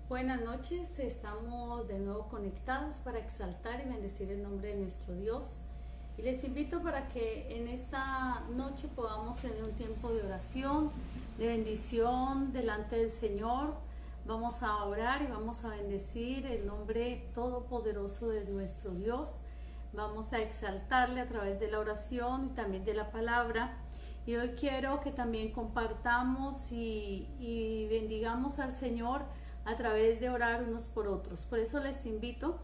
Buenas noches, estamos de nuevo conectados para exaltar y bendecir el nombre de nuestro Dios. Y les invito para que en esta noche podamos tener un tiempo de oración, de bendición delante del Señor. Vamos a orar y vamos a bendecir el nombre todopoderoso de nuestro Dios. Vamos a exaltarle a través de la oración y también de la palabra. Y hoy quiero que también compartamos y bendigamos al Señor a través de orar unos por otros. Por eso les invito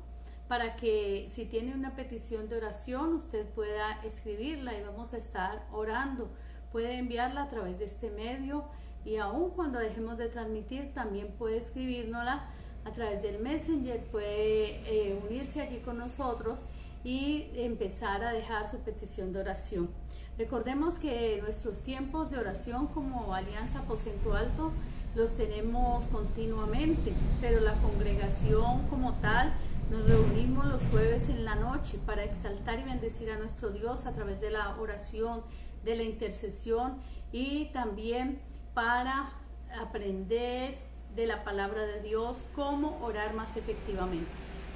para que si tiene una petición de oración usted pueda escribirla y vamos a estar orando. Puede enviarla a través de este medio y aún cuando dejemos de transmitir también puede escribirnosla a través del Messenger, puede unirse allí con nosotros y empezar a dejar su petición de oración. Recordemos que nuestros tiempos de oración como Alianza Aposento Alto los tenemos continuamente, pero la congregación como tal nos reunimos los jueves en la noche para exaltar y bendecir a nuestro Dios a través de la oración, de la intercesión y también para aprender de la palabra de Dios cómo orar más efectivamente.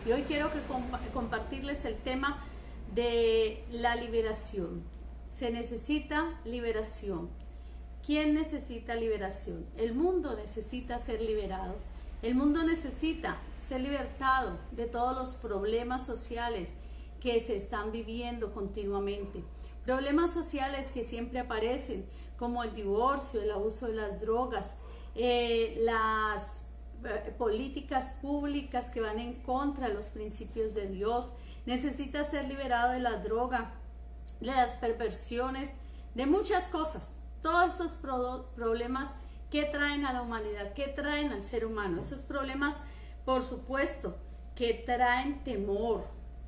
Y hoy quiero compartirles el tema de la liberación. Se necesita liberación. ¿Quién necesita liberación? El mundo necesita ser liberado. El mundo necesita ser libertado de todos los problemas sociales que se están viviendo continuamente. Problemas sociales que siempre aparecen, como el divorcio, el abuso de las drogas, las políticas públicas que van en contra de los principios de Dios. Necesita ser liberado de la droga, de las perversiones, de muchas cosas. Todos esos problemas que traen a la humanidad, que traen al ser humano, esos problemas, por supuesto, que traen temor,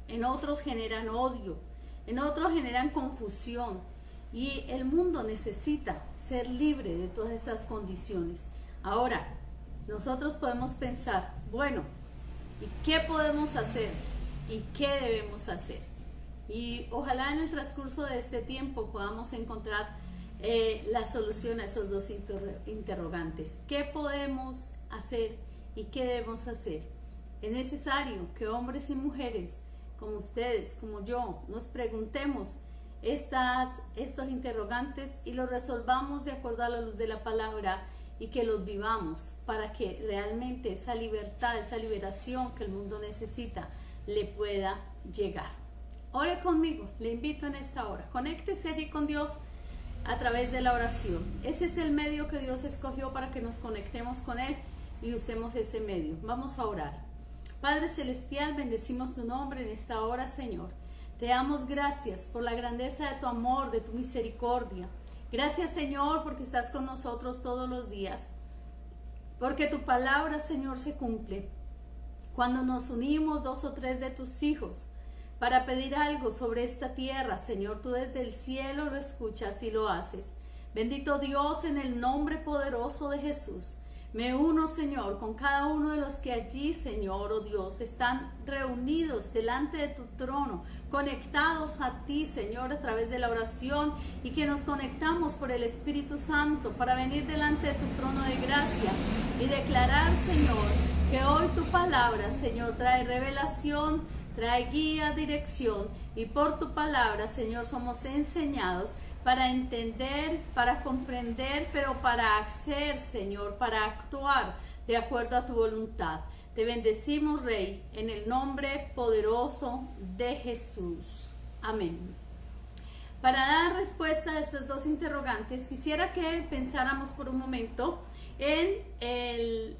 en otros generan odio, en otros generan confusión, y el mundo necesita ser libre de todas esas condiciones. Ahora, nosotros podemos pensar, bueno, ¿y qué podemos hacer? ¿Y qué debemos hacer? Y ojalá en el transcurso de este tiempo podamos encontrar la solución a esos dos interrogantes. ¿Qué podemos hacer y qué debemos hacer? Es necesario que hombres y mujeres como ustedes, como yo, nos preguntemos estos interrogantes y los resolvamos de acuerdo a la luz de la palabra y que los vivamos para que realmente esa libertad, esa liberación que el mundo necesita le pueda llegar. Ore conmigo, le invito en esta hora. Conéctese allí con Dios a través de la oración. Ese es el medio que Dios escogió para que nos conectemos con Él y usemos ese medio. Vamos a orar. Padre Celestial, bendecimos tu nombre en esta hora, Señor. Te damos gracias por la grandeza de tu amor, de tu misericordia. Gracias, Señor, porque estás con nosotros todos los días. Porque tu palabra, Señor, se cumple. Cuando nos unimos 2 o 3 de tus hijos para pedir algo sobre esta tierra, Señor, tú desde el cielo lo escuchas y lo haces. Bendito Dios, en el nombre poderoso de Jesús. Me uno, Señor, con cada uno de los que allí, Señor, oh Dios, están reunidos delante de tu trono, conectados a ti, Señor, a través de la oración, y que nos conectamos por el Espíritu Santo para venir delante de tu trono de gracia y declarar, Señor, que hoy tu palabra, Señor, trae revelación, trae guía, dirección, y por tu palabra, Señor, somos enseñados para entender, para comprender, pero para hacer, Señor, para actuar de acuerdo a tu voluntad. Te bendecimos, Rey, en el nombre poderoso de Jesús. Amén. Para dar respuesta a estos dos interrogantes, quisiera que pensáramos por un momento en el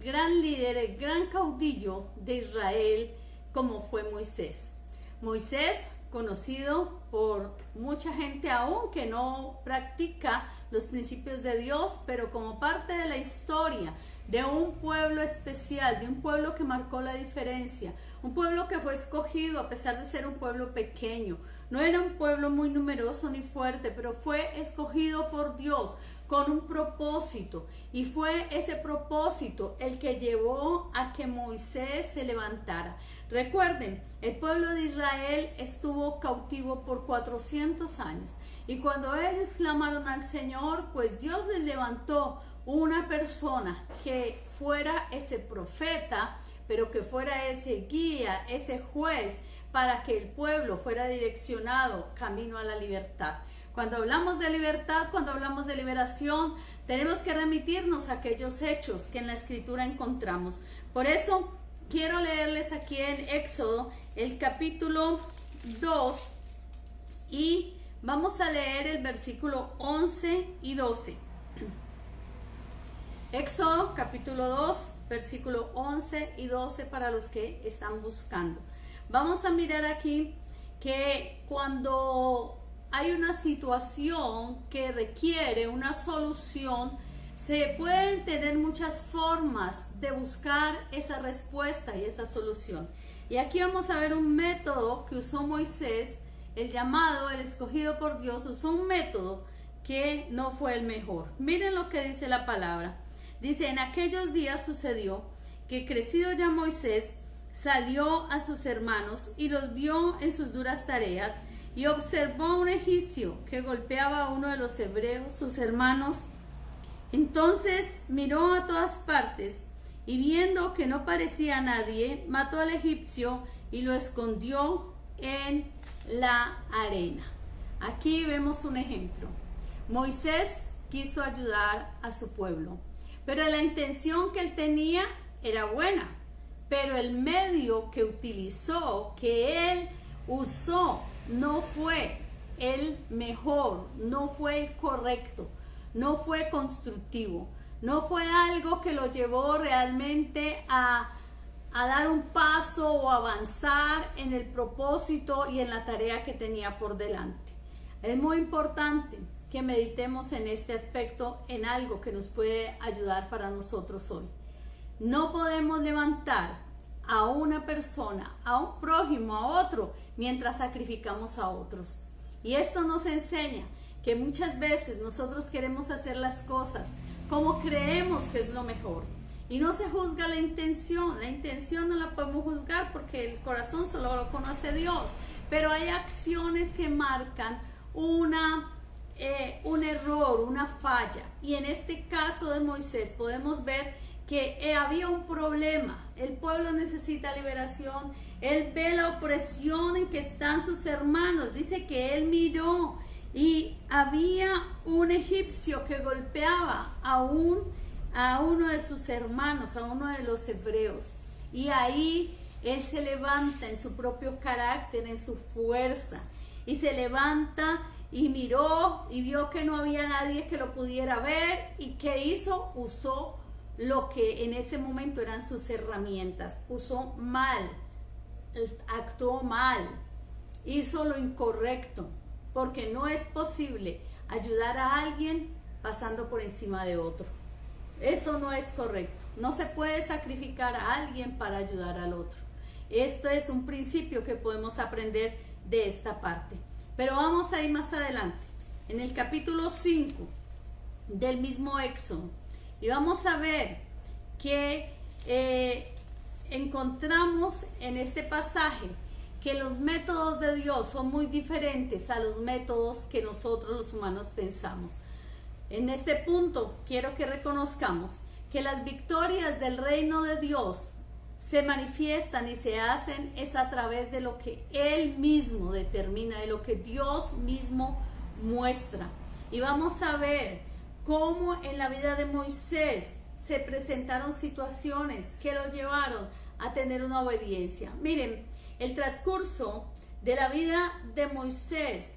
gran líder, el gran caudillo de Israel, como fue Moisés. Moisés, conocido por mucha gente aún que no practica los principios de Dios, pero como parte de la historia de un pueblo especial, de un pueblo que marcó la diferencia, un pueblo que fue escogido a pesar de ser un pueblo pequeño. No era un pueblo muy numeroso ni fuerte, pero fue escogido por Dios con un propósito, y fue ese propósito el que llevó a que Moisés se levantara. Recuerden, el pueblo de Israel estuvo cautivo por 400 años, y cuando ellos clamaron al Señor, pues Dios les levantó una persona que fuera ese profeta, pero que fuera ese guía, ese juez, para que el pueblo fuera direccionado camino a la libertad. Cuando hablamos de libertad, cuando hablamos de liberación, tenemos que remitirnos a aquellos hechos que en la Escritura encontramos. Por eso quiero leerles aquí en Éxodo el capítulo 2 y vamos a leer el versículo 11 y 12. Éxodo capítulo 2, versículo 11 y 12 para los que están buscando. Vamos a mirar aquí que cuando hay una situación que requiere una solución, se pueden tener muchas formas de buscar esa respuesta y esa solución. Y aquí vamos a ver un método que usó Moisés, el llamado, el escogido por Dios, usó un método que no fue el mejor. Miren lo que dice la palabra. Dice, en aquellos días sucedió que crecido ya Moisés salió a sus hermanos y los vio en sus duras tareas y observó a un egipcio que golpeaba a uno de los hebreos, sus hermanos. Entonces miró a todas partes y viendo que no parecía a nadie, mató al egipcio y lo escondió en la arena. Aquí vemos un ejemplo. Moisés quiso ayudar a su pueblo, pero la intención que él tenía era buena, pero el medio que utilizó, que él usó, no fue el mejor, no fue el correcto, no fue constructivo, no fue algo que lo llevó realmente a dar un paso o avanzar en el propósito y en la tarea que tenía por delante. Es muy importante que meditemos en este aspecto, en algo que nos puede ayudar para nosotros hoy. No podemos levantar a una persona, a un prójimo, a otro, mientras sacrificamos a otros. Y esto nos enseña que muchas veces nosotros queremos hacer las cosas como creemos que es lo mejor. Y no se juzga la intención no la podemos juzgar porque el corazón solo lo conoce Dios. Pero hay acciones que marcan un error, una falla. Y en este caso de Moisés podemos ver que había un problema. El pueblo necesita liberación. Él ve la opresión en que están sus hermanos. Dice que él miró y había un egipcio que golpeaba a uno de sus hermanos, a uno de los hebreos. Y ahí él se levanta en su propio carácter, en su fuerza. Y se levanta y miró y vio que no había nadie que lo pudiera ver. ¿Y qué hizo? Usó lo que en ese momento eran sus herramientas. Usó mal, actuó mal, hizo lo incorrecto, porque no es posible ayudar a alguien pasando por encima de otro. Eso no es correcto. No se puede sacrificar a alguien para ayudar al otro. Este es un principio que podemos aprender de esta parte. Pero vamos a ir más adelante, en el capítulo 5 del mismo Éxodo. Y vamos a ver que encontramos en este pasaje que los métodos de Dios son muy diferentes a los métodos que nosotros los humanos pensamos. En este punto quiero que reconozcamos que las victorias del reino de Dios se manifiestan y se hacen es a través de lo que Él mismo determina, de lo que Dios mismo muestra. Y vamos a ver cómo en la vida de Moisés se presentaron situaciones que lo llevaron a tener una obediencia. Miren, el transcurso de la vida de Moisés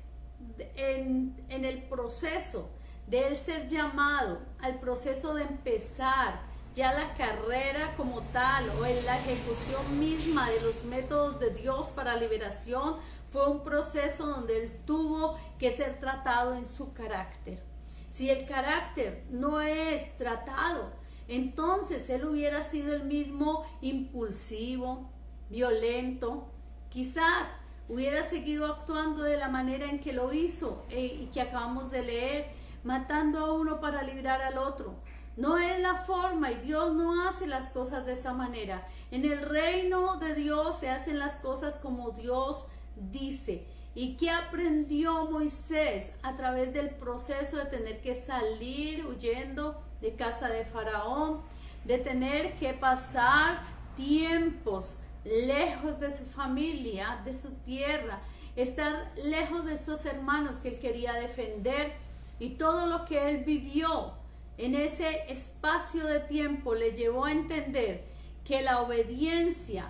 en el proceso de él ser llamado, al proceso de empezar ya la carrera como tal o en la ejecución misma de los métodos de Dios para liberación, fue un proceso donde él tuvo que ser tratado en su carácter. Si el carácter no es tratado, entonces él hubiera sido el mismo impulsivo, violento, quizás hubiera seguido actuando de la manera en que lo hizo y que acabamos de leer, matando a uno para librar al otro. No es la forma, y Dios no hace las cosas de esa manera. En el reino de Dios se hacen las cosas como Dios dice. ¿Y qué aprendió Moisés a través del proceso de tener que salir huyendo de casa de Faraón, de tener que pasar tiempos lejos de su familia, de su tierra, estar lejos de esos hermanos que él quería defender, y todo lo que él vivió en ese espacio de tiempo le llevó a entender que la obediencia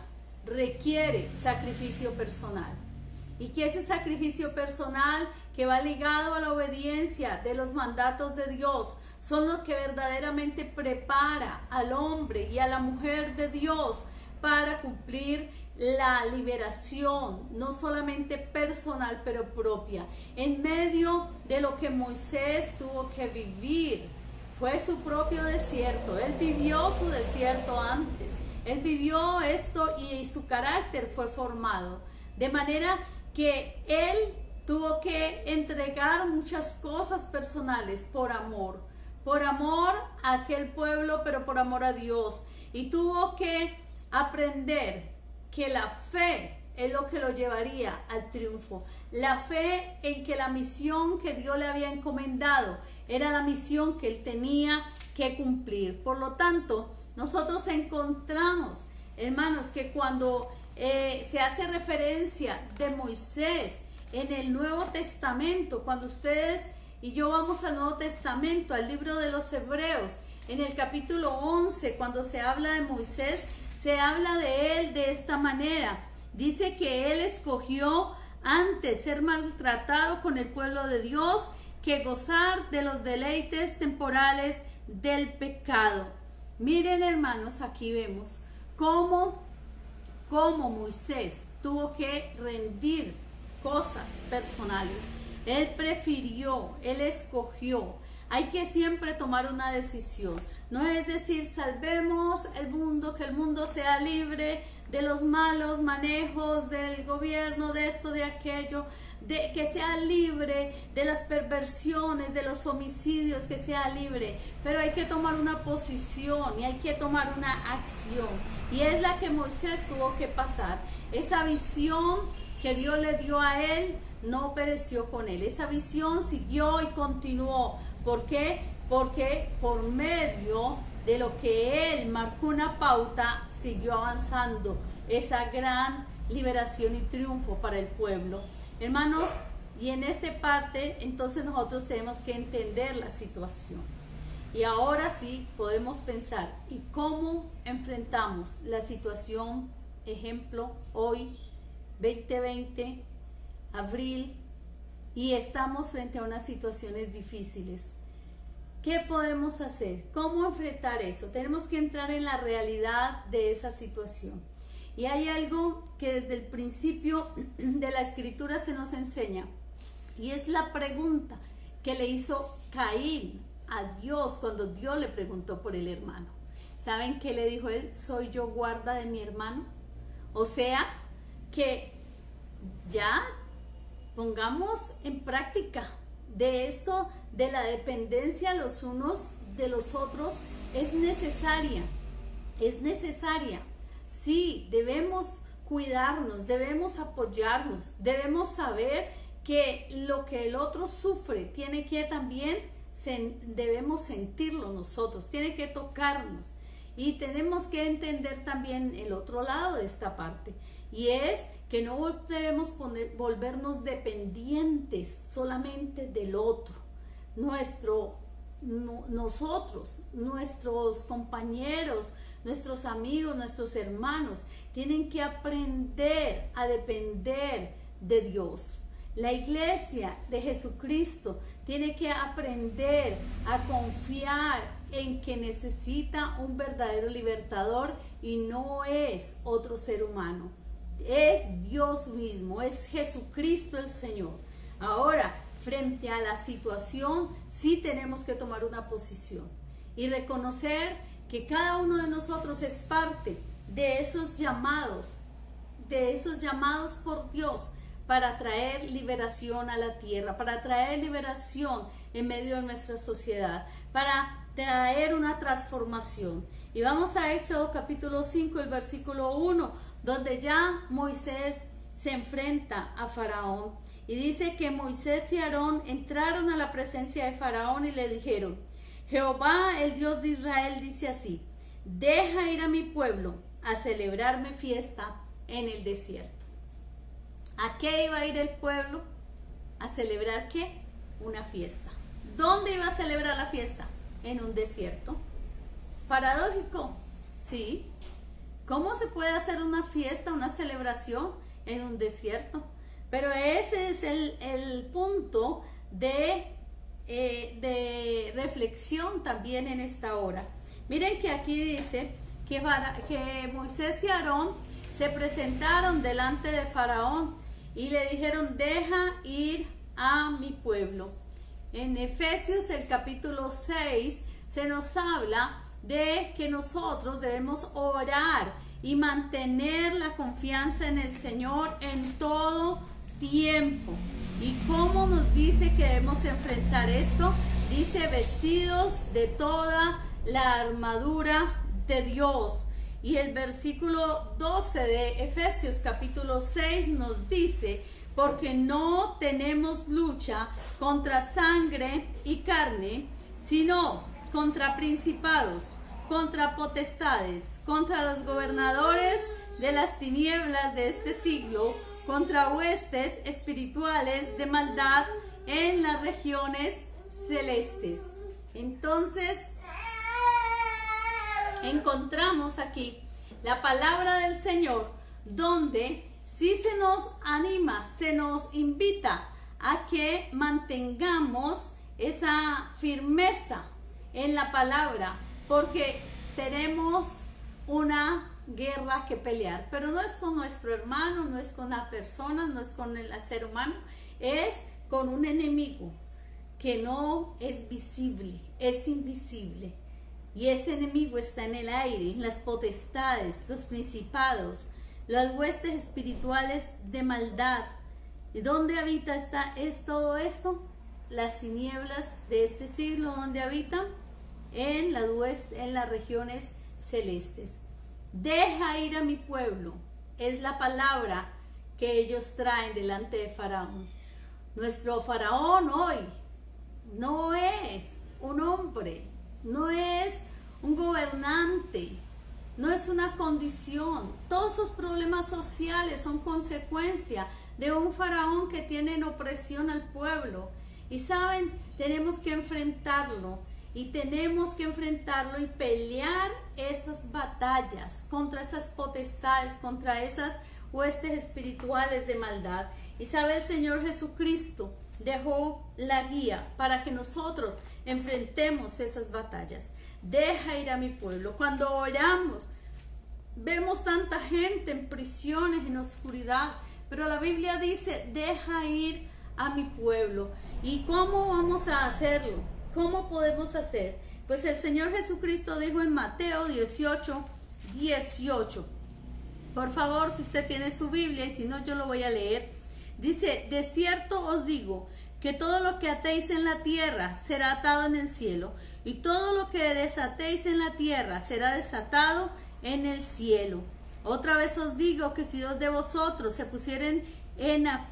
requiere sacrificio personal, y que ese sacrificio personal que va ligado a la obediencia de los mandatos de Dios son los que verdaderamente prepara al hombre y a la mujer de Dios para cumplir la liberación, no solamente personal, pero propia. En medio de lo que Moisés tuvo que vivir, fue su propio desierto. Él vivió su desierto antes. Él vivió esto y su carácter fue formado. De manera que él tuvo que entregar muchas cosas personales por amor a aquel pueblo, pero por amor a Dios. Y tuvo que aprender que la fe es lo que lo llevaría al triunfo. La fe en que la misión que Dios le había encomendado era la misión que él tenía que cumplir. Por lo tanto, nosotros encontramos, hermanos, que cuando se hace referencia de Moisés en el Nuevo Testamento, cuando ustedes y yo vamos al Nuevo Testamento, al libro de los Hebreos, en el capítulo 11, cuando se habla de Moisés, se habla de él de esta manera. Dice que él escogió antes ser maltratado con el pueblo de Dios que gozar de los deleites temporales del pecado. Miren, hermanos, aquí vemos cómo Moisés tuvo que rendir cosas personales. Él prefirió, él escogió. Hay que siempre tomar una decisión. No es decir, salvemos el mundo, que el mundo sea libre de los malos manejos del gobierno, de esto, de aquello, de que sea libre de las perversiones, de los homicidios, que sea libre. Pero hay que tomar una posición y hay que tomar una acción. Y es la que Moisés tuvo que pasar. Esa visión que Dios le dio a él no pereció con él. Esa visión siguió y continuó. ¿Por qué? Porque por medio de lo que él marcó una pauta, siguió avanzando esa gran liberación y triunfo para el pueblo. Hermanos, y en esta parte, entonces nosotros tenemos que entender la situación. Y ahora sí podemos pensar, ¿y cómo enfrentamos la situación? Ejemplo, hoy, 2020, abril, y estamos frente a unas situaciones difíciles. ¿Qué podemos hacer? ¿Cómo enfrentar eso? Tenemos que entrar en la realidad de esa situación. Y hay algo que desde el principio de la escritura se nos enseña, y es la pregunta que le hizo Caín a Dios cuando Dios le preguntó por el hermano. ¿Saben qué le dijo él? ¿Soy yo guarda de mi hermano? O sea, que ya pongamos en práctica de esto, de la dependencia los unos de los otros, es necesaria. Sí, debemos cuidarnos, debemos apoyarnos, debemos saber que lo que el otro sufre tiene que también, debemos sentirlo nosotros, tiene que tocarnos, y tenemos que entender también el otro lado de esta parte, y es que no debemos volvernos dependientes solamente del otro. Nosotros, nuestros compañeros, nuestros amigos, nuestros hermanos, tienen que aprender a depender de Dios. La iglesia de Jesucristo tiene que aprender a confiar en que necesita un verdadero libertador, y no es otro ser humano. Es Dios mismo, es Jesucristo el Señor. Ahora, frente a la situación, sí tenemos que tomar una posición y reconocer que cada uno de nosotros es parte de esos llamados por Dios para traer liberación a la tierra, para traer liberación en medio de nuestra sociedad, para traer una transformación. Y vamos a Éxodo capítulo 5, el versículo 1, donde ya Moisés se enfrenta a Faraón, y dice que Moisés y Aarón entraron a la presencia de Faraón y le dijeron: Jehová, el Dios de Israel, dice así: deja ir a mi pueblo a celebrarme fiesta en el desierto. ¿A qué iba a ir el pueblo? ¿A celebrar qué? Una fiesta. ¿Dónde iba a celebrar la fiesta? En un desierto. Paradójico, sí. ¿Cómo se puede hacer una fiesta, una celebración en un desierto? Pero ese es el punto de reflexión también en esta hora. Miren que aquí dice que Moisés y Aarón se presentaron delante de Faraón y le dijeron: deja ir a mi pueblo. En Efesios, el capítulo 6, se nos habla de que nosotros debemos orar y mantener la confianza en el Señor en todo tiempo. ¿Y cómo nos dice que debemos enfrentar esto? Dice: vestidos de toda la armadura de Dios. Y el versículo 12 de Efesios capítulo 6 nos dice: porque no tenemos lucha contra sangre y carne, sino contra principados, contra potestades, contra los gobernadores de las tinieblas de este siglo, contra huestes espirituales de maldad en las regiones celestes. Entonces, encontramos aquí la palabra del Señor, donde sí se nos anima, se nos invita a que mantengamos esa firmeza en la palabra, porque tenemos una guerra que pelear, pero no es con nuestro hermano, no es con la persona, no es con el ser humano, es con un enemigo que no es visible, es invisible. Y ese enemigo está en el aire, en las potestades, los principados, las huestes espirituales de maldad. ¿Y dónde habita es todo esto? Las tinieblas de este siglo, ¿dónde habitan? En las regiones celestes. Deja ir a mi pueblo, es la palabra que ellos traen delante de Faraón. Nuestro Faraón hoy no es un hombre, no es un gobernante, no es una condición. Todos esos problemas sociales son consecuencia de un faraón que tiene en opresión al pueblo. Y saben, tenemos que enfrentarlo y pelear esas batallas contra esas potestades, contra esas huestes espirituales de maldad. Y sabe, el Señor Jesucristo dejó la guía para que nosotros enfrentemos esas batallas. Deja ir a mi pueblo. Cuando oramos, vemos tanta gente en prisiones, en oscuridad, pero la Biblia dice: deja ir a mi pueblo. ¿Y cómo vamos a hacerlo? ¿Cómo podemos hacer? Pues el Señor Jesucristo dijo en Mateo 18:18. Por favor, si usted tiene su Biblia, y si no, yo lo voy a leer. Dice: de cierto os digo que todo lo que atéis en la tierra será atado en el cielo, y todo lo que desatéis en la tierra será desatado en el cielo. Otra vez os digo que si dos de vosotros se pusieren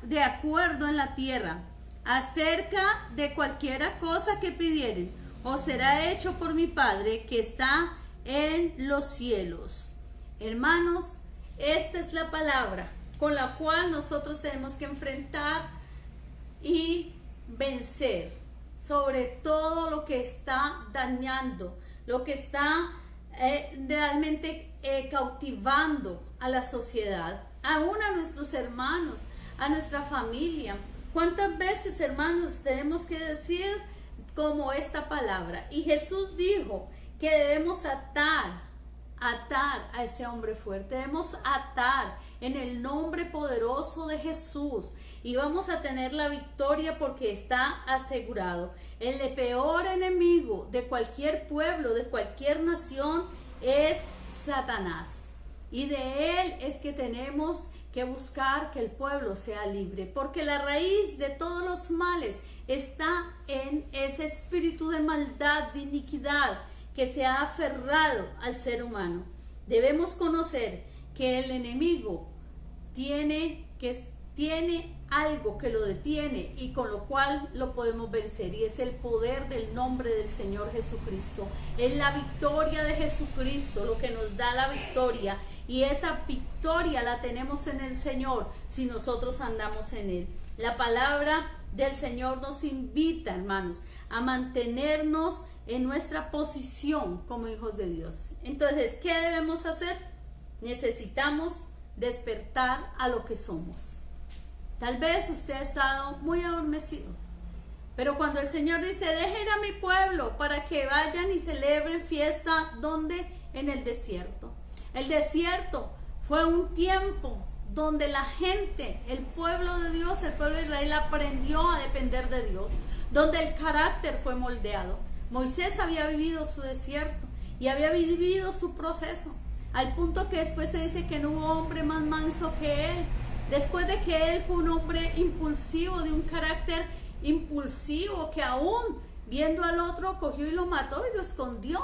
de acuerdo en la tierra acerca de cualquiera cosa que pidieren, os será hecho por mi Padre que está en los cielos. Hermanos, esta es la palabra con la cual nosotros tenemos que enfrentar y vencer sobre todo lo que está dañando, lo que está realmente cautivando a la sociedad, aún a nuestros hermanos, a nuestra familia. ¿Cuántas veces, hermanos, tenemos que decir como esta palabra? Y Jesús dijo que debemos atar a ese hombre fuerte, debemos atar en el nombre poderoso de Jesús, y vamos a tener la victoria porque está asegurado. El peor enemigo de cualquier pueblo, de cualquier nación, es Satanás, y de él es que tenemos que buscar que el pueblo sea libre, porque la raíz de todos los males está en ese espíritu de maldad, de iniquidad que se ha aferrado al ser humano. Debemos conocer que el enemigo tiene algo que lo detiene y con lo cual lo podemos vencer, y es el poder del nombre del Señor Jesucristo. Es la victoria de Jesucristo lo que nos da la victoria, y esa victoria la tenemos en el Señor si nosotros andamos en Él. La palabra del Señor nos invita, hermanos, a mantenernos en nuestra posición como hijos de Dios. Entonces, ¿qué debemos hacer? Necesitamos despertar a lo que somos. Tal vez usted ha estado muy adormecido, pero cuando el Señor dice, dejen a mi pueblo para que vayan y celebren fiesta, ¿dónde? En el desierto. El desierto fue un tiempo donde la gente, el pueblo de Dios, el pueblo de Israel aprendió a depender de Dios, donde el carácter fue moldeado. Moisés había vivido su desierto y había vivido su proceso, al punto que después se dice que no hubo hombre más manso que él. Después de que él fue un hombre impulsivo, de un carácter impulsivo, que aún viendo al otro cogió y lo mató y lo escondió.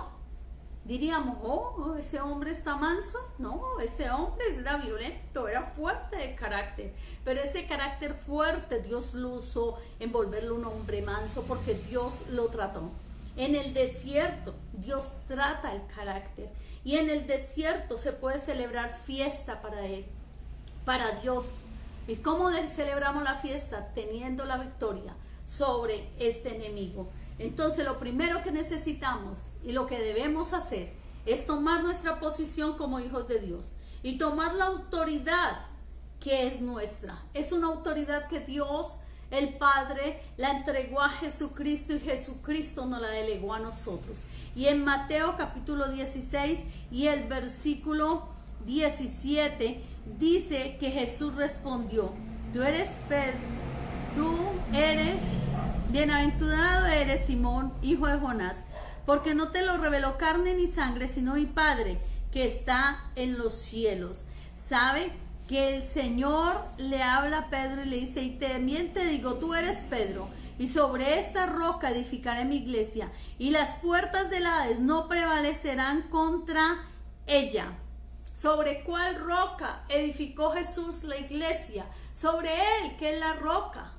Diríamos, oh, ese hombre está manso. No, ese hombre era violento, era fuerte de carácter. Pero ese carácter fuerte Dios lo usó en volverlo un hombre manso, porque Dios lo trató. En el desierto Dios trata el carácter, y en el desierto se puede celebrar fiesta para Él, para Dios. ¿Y cómo celebramos la fiesta? Teniendo la victoria sobre este enemigo. Entonces, lo primero que necesitamos y lo que debemos hacer es tomar nuestra posición como hijos de Dios y tomar la autoridad que es nuestra. Es una autoridad que Dios, el Padre, la entregó a Jesucristo, y Jesucristo nos la delegó a nosotros. Y en Mateo capítulo 16 y el versículo 17 dice que Jesús respondió, bienaventurado eres, Simón, hijo de Jonás, porque no te lo reveló carne ni sangre, sino mi Padre que está en los cielos. ¿Sabe? Que el Señor le habla a Pedro y le dice, y también te digo, tú eres Pedro, y sobre esta roca edificaré mi iglesia, y las puertas del Hades no prevalecerán contra ella. ¿Sobre cuál roca edificó Jesús la iglesia? Sobre Él, que es la roca,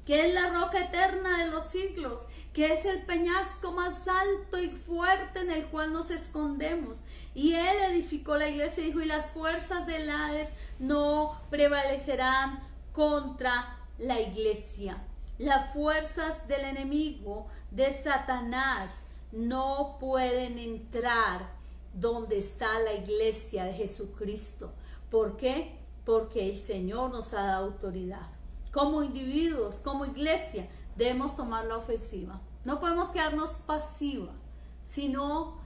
que es la roca eterna de los siglos, que es el peñasco más alto y fuerte en el cual nos escondemos. Y Él edificó la iglesia y dijo, y las fuerzas del Hades no prevalecerán contra la iglesia. Las fuerzas del enemigo, de Satanás, no pueden entrar donde está la iglesia de Jesucristo. ¿Por qué? Porque el Señor nos ha dado autoridad. Como individuos, como iglesia, debemos tomar la ofensiva. No podemos quedarnos pasivos, sino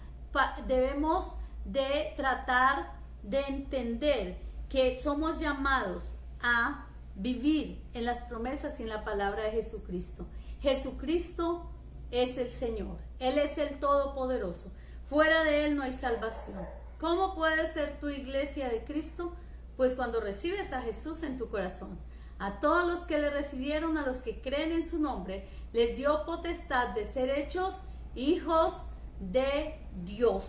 debemos de tratar de entender que somos llamados a vivir en las promesas y en la palabra de Jesucristo. Jesucristo es el Señor, Él es el Todopoderoso. Fuera de Él no hay salvación. ¿Cómo puede ser tu iglesia de Cristo? Pues cuando recibes a Jesús en tu corazón. A todos los que le recibieron, a los que creen en su nombre, les dio potestad de ser hechos hijos de Dios.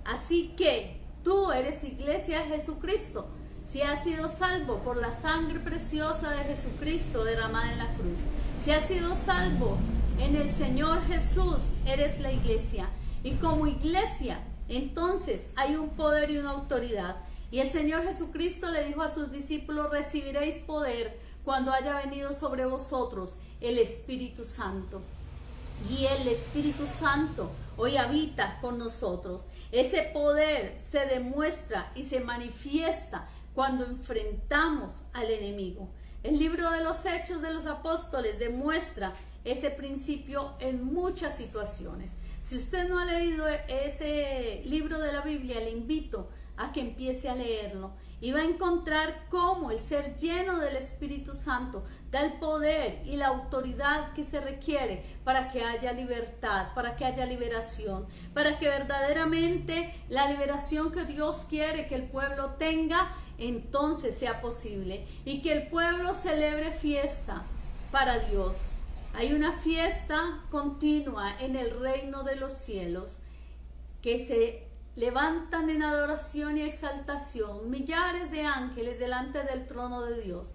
Así que tú eres iglesia de Jesucristo, si has sido salvo por la sangre preciosa de Jesucristo derramada en la cruz. Si has sido salvo en el Señor Jesús, eres la iglesia. Y como iglesia, entonces hay un poder y una autoridad. Y el Señor Jesucristo le dijo a sus discípulos, recibiréis poder cuando haya venido sobre vosotros el Espíritu Santo. Y el Espíritu Santo hoy habita con nosotros. Ese poder se demuestra y se manifiesta cuando enfrentamos al enemigo. El libro de los Hechos de los Apóstoles demuestra ese principio en muchas situaciones. Si usted no ha leído ese libro de la Biblia, le invito a que empiece a leerlo y va a encontrar cómo el ser lleno del Espíritu Santo da el poder y la autoridad que se requiere para que haya libertad, para que haya liberación, para que verdaderamente la liberación que Dios quiere que el pueblo tenga, entonces sea posible, y que el pueblo celebre fiesta para Dios. Hay una fiesta continua en el reino de los cielos, que se levantan en adoración y exaltación millares de ángeles delante del trono de Dios,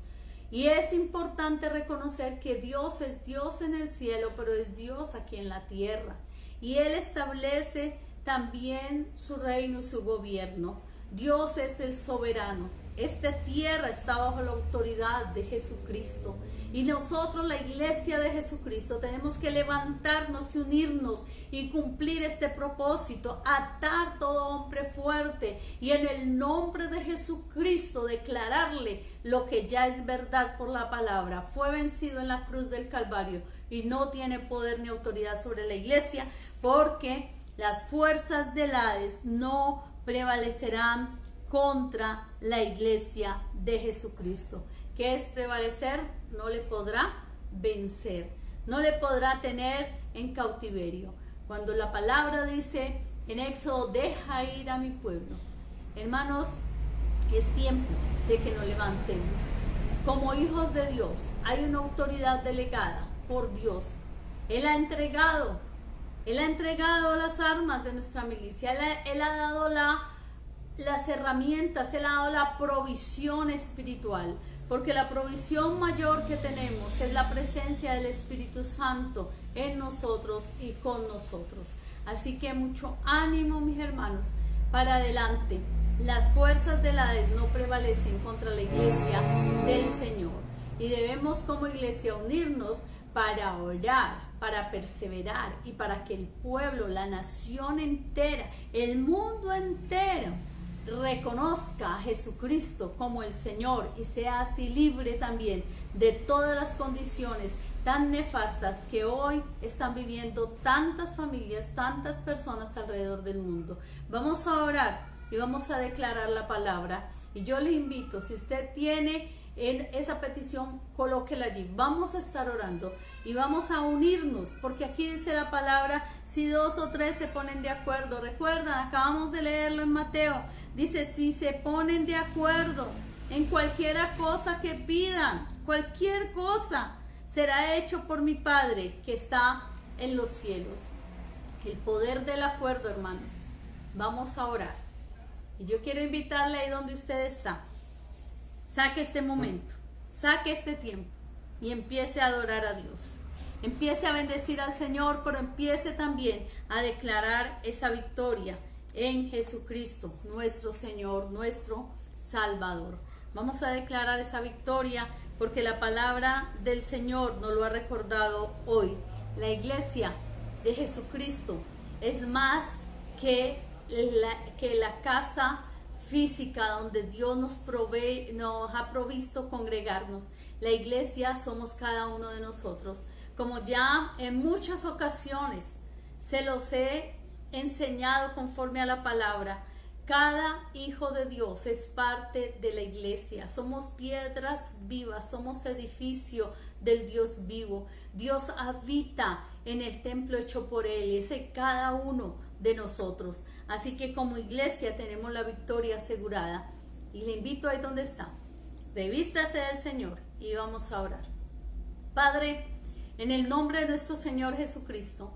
Y es importante reconocer que Dios es Dios en el cielo, pero es Dios aquí en la tierra. Y Él establece también su reino y su gobierno. Dios es el soberano. Esta tierra está bajo la autoridad de Jesucristo. Y nosotros, la iglesia de Jesucristo, tenemos que levantarnos y unirnos y cumplir este propósito, atar todo hombre fuerte y en el nombre de Jesucristo declararle lo que ya es verdad por la palabra. Fue vencido en la cruz del Calvario y no tiene poder ni autoridad sobre la iglesia, porque las fuerzas del Hades no prevalecerán contra la iglesia de Jesucristo. ¿Qué es prevalecer? No le podrá vencer, no le podrá tener en cautiverio. Cuando la palabra dice en Éxodo, deja ir a mi pueblo, hermanos, es tiempo de que nos levantemos. Como hijos de Dios, hay una autoridad delegada por Dios. Él ha entregado las armas de nuestra milicia, Él ha dado las herramientas, Él ha dado la provisión espiritual, porque la provisión mayor que tenemos es la presencia del Espíritu Santo en nosotros y con nosotros. Así que mucho ánimo, mis hermanos, para adelante. Las fuerzas del Hades no prevalecen contra la iglesia del Señor, y debemos como iglesia unirnos para orar, para perseverar y para que el pueblo, la nación entera, el mundo entero reconozca a Jesucristo como el Señor y sea así libre también de todas las condiciones tan nefastas que hoy están viviendo tantas familias, tantas personas alrededor del mundo. Vamos a orar y vamos a declarar la palabra, y yo le invito, si usted tiene en esa petición, colóquela allí. Vamos a estar orando y vamos a unirnos, porque aquí dice la palabra, si 2 o 3 se ponen de acuerdo. Recuerdan, acabamos de leerlo en Mateo, dice, si se ponen de acuerdo en cualquier cosa que pidan, cualquier cosa, será hecho por mi Padre que está en los cielos. El poder del acuerdo, hermanos. Vamos a orar, y yo quiero invitarle ahí donde usted está. Saque este momento, saque este tiempo y empiece a adorar a Dios. Empiece a bendecir al Señor, pero empiece también a declarar esa victoria en Jesucristo, nuestro Señor, nuestro Salvador. Vamos a declarar esa victoria porque la palabra del Señor nos lo ha recordado hoy. La iglesia de Jesucristo es más que la casa física donde Dios nos ha provisto congregarnos. La iglesia somos cada uno de nosotros. Como ya en muchas ocasiones se los he enseñado conforme a la palabra, cada hijo de Dios es parte de la iglesia. Somos piedras vivas, somos edificio del Dios vivo. Dios habita en el templo hecho por Él, y es en cada uno de nosotros. Así que como iglesia tenemos la victoria asegurada, y le invito ahí donde está, revístase del Señor y vamos a orar. Padre, en el nombre de nuestro Señor Jesucristo,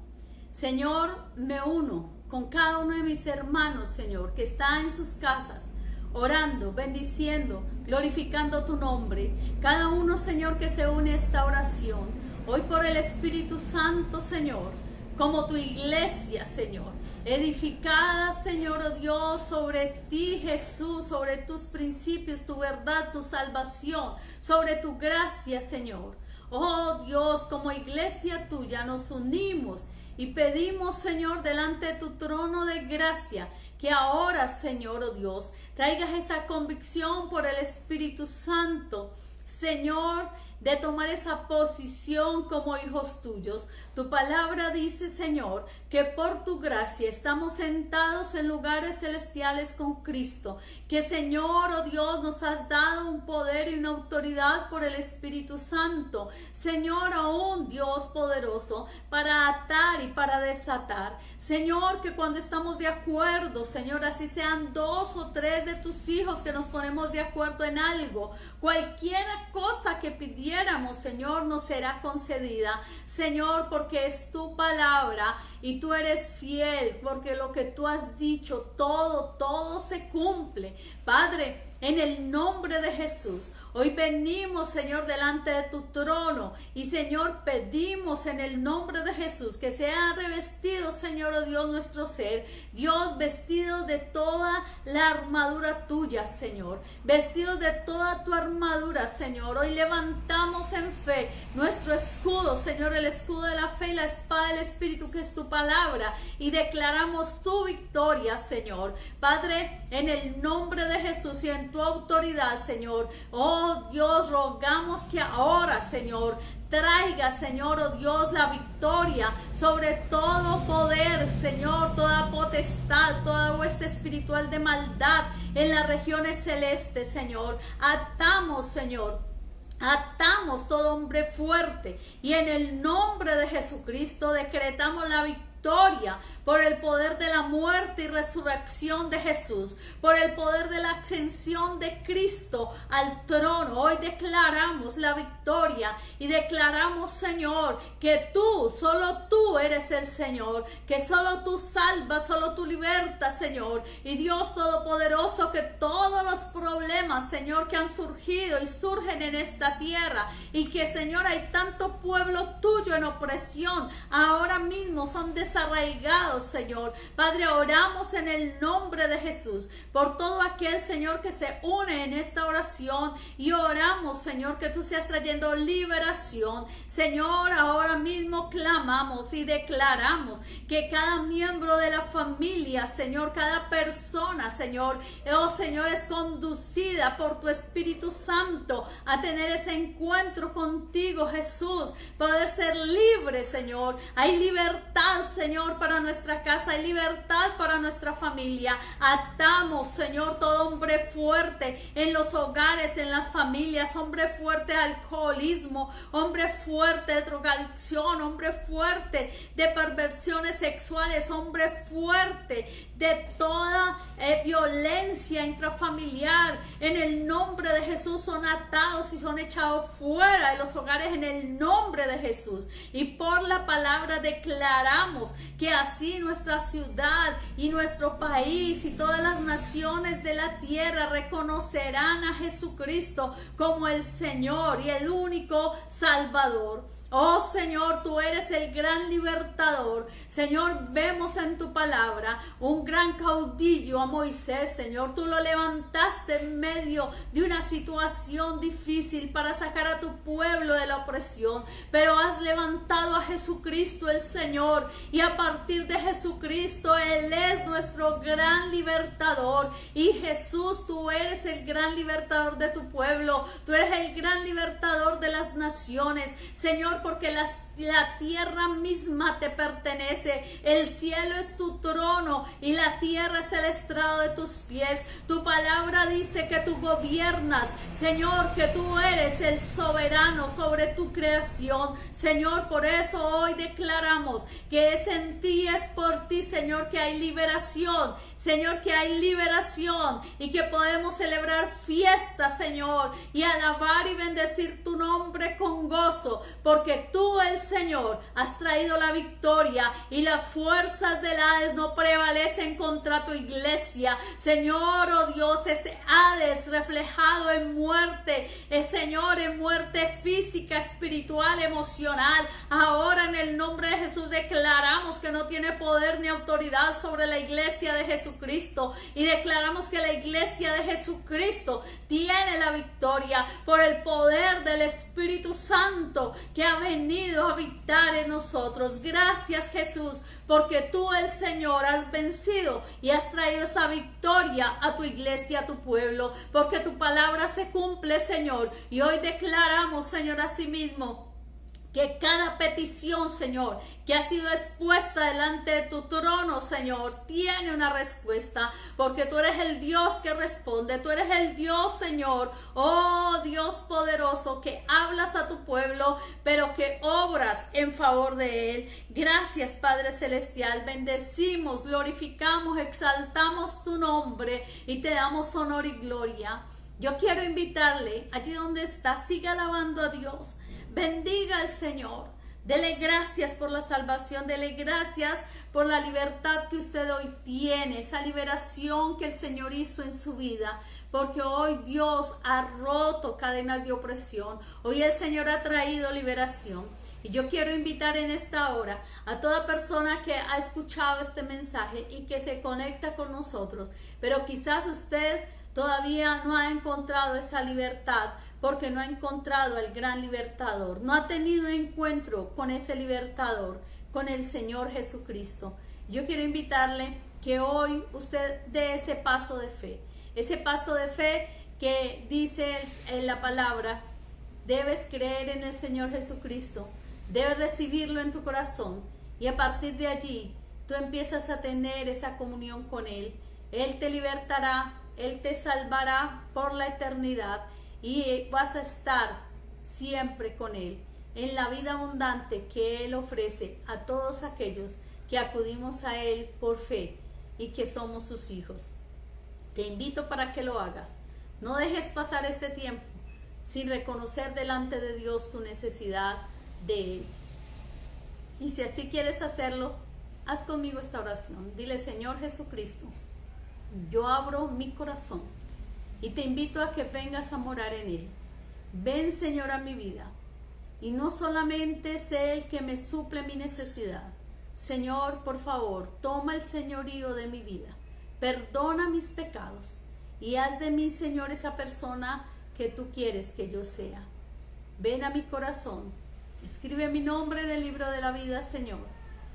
Señor, me uno con cada uno de mis hermanos, Señor, que está en sus casas, orando, bendiciendo, glorificando tu nombre. Cada uno, Señor, que se une a esta oración, hoy por el Espíritu Santo, Señor, como tu iglesia, Señor, edificada, Señor, oh Dios, sobre ti, Jesús, sobre tus principios, tu verdad, tu salvación, sobre tu gracia, Señor. Oh Dios, como iglesia tuya nos unimos y pedimos, Señor, delante de tu trono de gracia, que ahora, Señor, oh Dios, traigas esa convicción por el Espíritu Santo, Señor, de tomar esa posición como hijos tuyos. Tu palabra dice, Señor, que por tu gracia estamos sentados en lugares celestiales con Cristo, que, Señor, oh Dios, nos has dado un poder y una autoridad por el Espíritu Santo, Señor, aún Dios poderoso, para atar y para desatar. Señor, que cuando estamos de acuerdo, Señor, así sean 2 o 3 de tus hijos que nos ponemos de acuerdo en algo, cualquier cosa que pidiéramos, Señor, nos será concedida, Señor, porque es tu palabra y tú eres fiel, porque lo que tú has dicho, todo se cumple. Padre, en el nombre de Jesús. Hoy venimos, Señor, delante de tu trono y, Señor, pedimos en el nombre de Jesús que sea revestido, Señor, oh Dios, nuestro ser. Dios, vestido de toda la armadura tuya, Señor. Vestido de toda tu armadura, Señor. Hoy levantamos en fe nuestro escudo, Señor, el escudo de la fe y la espada del Espíritu, que es tu palabra, y declaramos tu victoria, Señor. Padre, en el nombre de Jesús y en tu autoridad, Señor, oh Dios, rogamos que ahora, Señor, traiga, Señor, oh Dios, la victoria sobre todo poder, Señor, toda potestad, toda hueste espiritual de maldad en las regiones celestes, Señor. Atamos, Señor, atamos todo hombre fuerte y en el nombre de Jesucristo decretamos la victoria por el poder de la muerte y resurrección de Jesús, por el poder de la ascensión de Cristo al trono. Hoy declaramos la victoria y declaramos, Señor, que tú, solo tú eres el Señor, que solo tú salvas, solo tú libertas, Señor. Y Dios Todopoderoso, que todos los problemas, Señor, que han surgido y surgen en esta tierra, y que, Señor, hay tanto pueblo tuyo en opresión, ahora mismo son desarraigados, Señor. Padre, oramos en el nombre de Jesús por todo aquel, Señor, que se une en esta oración, y oramos, Señor, que tú seas trayendo liberación. Señor, ahora mismo clamamos y declaramos que cada miembro de la familia, Señor, cada persona, Señor, oh Señor, es conducida por tu Espíritu Santo a tener ese encuentro contigo, Jesús, poder ser libre, Señor. Hay libertad, Señor, para nuestra casa, hay libertad para nuestra familia. Atamos, Señor, todo hombre fuerte en los hogares, en las familias, hombre fuerte de alcoholismo, hombre fuerte de drogadicción, hombre fuerte de perversiones sexuales, hombre fuerte de toda violencia intrafamiliar. En el nombre de Jesús son atados y son echados fuera de los hogares en el nombre de Jesús. Y por la palabra declaramos que así nuestra ciudad y nuestro país y todas las naciones de la tierra reconocerán a Jesucristo como el Señor y el único Salvador. Oh Señor, tú eres el gran libertador. Señor, vemos en tu palabra un gran caudillo a Moisés. Señor, tú lo levantaste en medio de una situación difícil para sacar a tu pueblo de la opresión, pero has levantado a Jesucristo el Señor, y a partir de Jesucristo Él es nuestro gran libertador. Y Jesús, tú eres el gran libertador de tu pueblo, tú eres el gran libertador de las naciones, Señor, porque la tierra misma te pertenece. El cielo es tu trono y la tierra es el estrado de tus pies. Tu palabra dice que tú gobiernas, Señor, que tú eres el soberano sobre tu creación. Señor, por eso hoy declaramos que es en ti, es por ti, Señor, que hay liberación. Señor, que hay liberación y que podemos celebrar fiestas, Señor, y alabar y bendecir tu nombre con gozo, porque tú, el Señor, has traído la victoria y las fuerzas del Hades no prevalecen contra tu iglesia. Señor, oh Dios, ese Hades reflejado en muerte, Señor, en muerte física, espiritual, emocional, ahora en el nombre de Jesús declaramos que no tiene poder ni autoridad sobre la iglesia de Jesucristo, y declaramos que la iglesia de Jesucristo tiene la victoria por el poder del Espíritu Santo que ha venido a habitar en nosotros. Gracias, Jesús, porque tú, el Señor, has vencido y has traído esa victoria a tu iglesia, a tu pueblo, porque tu palabra se cumple, Señor. Y hoy declaramos, Señor, asimismo, que cada petición, Señor, que ha sido expuesta delante de tu trono, Señor, tiene una respuesta, porque tú eres el Dios que responde, tú eres el Dios, Señor, oh Dios poderoso, que hablas a tu pueblo, pero que obras en favor de él. Gracias, Padre Celestial, bendecimos, glorificamos, exaltamos tu nombre y te damos honor y gloria. Yo quiero invitarle, allí donde está, siga alabando a Dios. Bendiga al Señor, dele gracias por la salvación, dele gracias por la libertad que usted hoy tiene, esa liberación que el Señor hizo en su vida. porque hoy Dios ha roto cadenas de opresión. Hoy el Señor ha traído liberación. Y yo quiero invitar en esta hora a toda persona que ha escuchado este mensaje y que se conecta con nosotros, pero quizás usted todavía no ha encontrado esa libertad porque no ha encontrado al gran libertador, no ha tenido encuentro con ese libertador, con el Señor Jesucristo. Yo quiero invitarle que hoy usted dé ese paso de fe que dice en la palabra: debes creer en el Señor Jesucristo, debes recibirlo en tu corazón, y a partir de allí tú empiezas a tener esa comunión con Él. Él te libertará, Él te salvará por la eternidad y vas a estar siempre con Él en la vida abundante que Él ofrece a todos aquellos que acudimos a Él por fe y que somos sus hijos. Te invito para que lo hagas. No dejes pasar este tiempo sin reconocer delante de Dios tu necesidad de Él. Y si así quieres hacerlo, haz conmigo esta oración. Dile: Señor Jesucristo, yo abro mi corazón y te invito a que vengas a morar en Él. Ven, Señor, a mi vida, y no solamente sé el que me suple mi necesidad. Señor, por favor, toma el señorío de mi vida, perdona mis pecados y haz de mí, Señor, esa persona que tú quieres que yo sea. Ven a mi corazón, escribe mi nombre en el libro de la vida, Señor,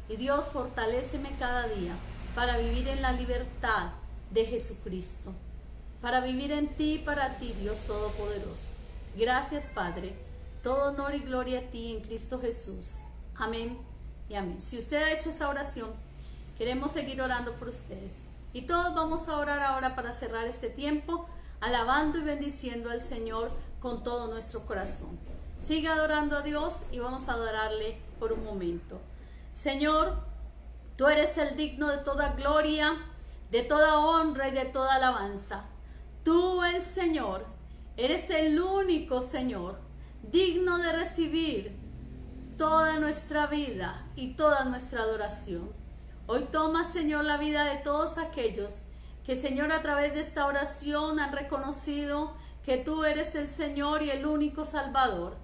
y Dios, fortaléceme cada día para vivir en la libertad de Jesucristo, para vivir en ti y para ti, Dios Todopoderoso. Gracias, Padre. Todo honor y gloria a ti en Cristo Jesús. Amén y amén. Si usted ha hecho esa oración, queremos seguir orando por ustedes. Y todos vamos a orar ahora para cerrar este tiempo, alabando y bendiciendo al Señor con todo nuestro corazón. Siga adorando a Dios y vamos a adorarle por un momento. Señor, tú eres el digno de toda gloria, de toda honra y de toda alabanza. Tú, el Señor, eres el único Señor, digno de recibir toda nuestra vida y toda nuestra adoración. Hoy toma, Señor, la vida de todos aquellos que, Señor, a través de esta oración han reconocido que tú eres el Señor y el único Salvador.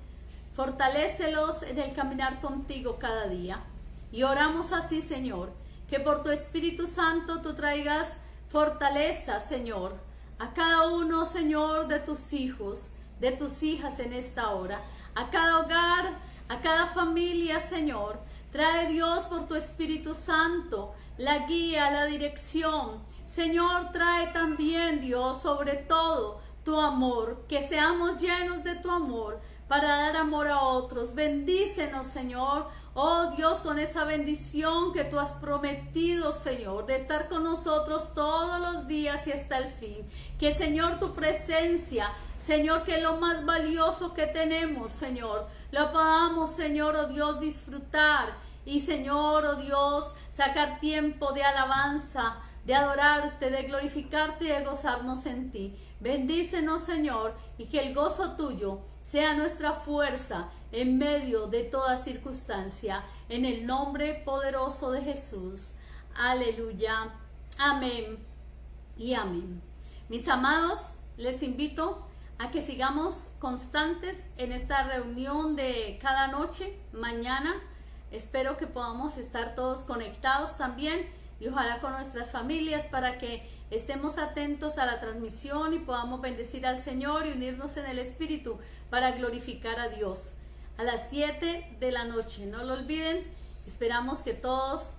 Fortalécelos en el caminar contigo cada día. Y oramos así, Señor, que por tu Espíritu Santo tú traigas fortaleza, Señor, a cada uno, Señor, de tus hijos, de tus hijas en esta hora, a cada hogar, a cada familia, Señor. Trae, Dios, por tu Espíritu Santo, la guía, la dirección. Señor, trae también, Dios, sobre todo tu amor, que seamos llenos de tu amor para dar amor a otros. Bendícenos, Señor, oh Dios, con esa bendición que tú has prometido, Señor, de estar con nosotros todos los días y hasta el fin. Que, Señor, tu presencia, Señor, que es lo más valioso que tenemos, Señor, lo podamos, Señor, oh Dios, disfrutar y, Señor, oh Dios, sacar tiempo de alabanza, de adorarte, de glorificarte y de gozarnos en ti. Bendícenos, Señor, y que el gozo tuyo sea nuestra fuerza en medio de toda circunstancia. En el nombre poderoso de Jesús. Aleluya. Amén y amén. Mis amados, les invito a que sigamos constantes en esta reunión de cada noche. Mañana espero que podamos estar todos conectados también y ojalá con nuestras familias para que estemos atentos a la transmisión y podamos bendecir al Señor y unirnos en el Espíritu para glorificar a Dios. A las 7 de la noche, no lo olviden, esperamos que todos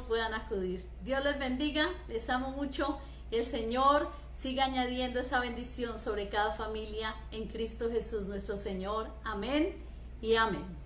puedan acudir. Dios les bendiga, les amo mucho. El Señor siga añadiendo esa bendición sobre cada familia en Cristo Jesús nuestro Señor. Amén y amén.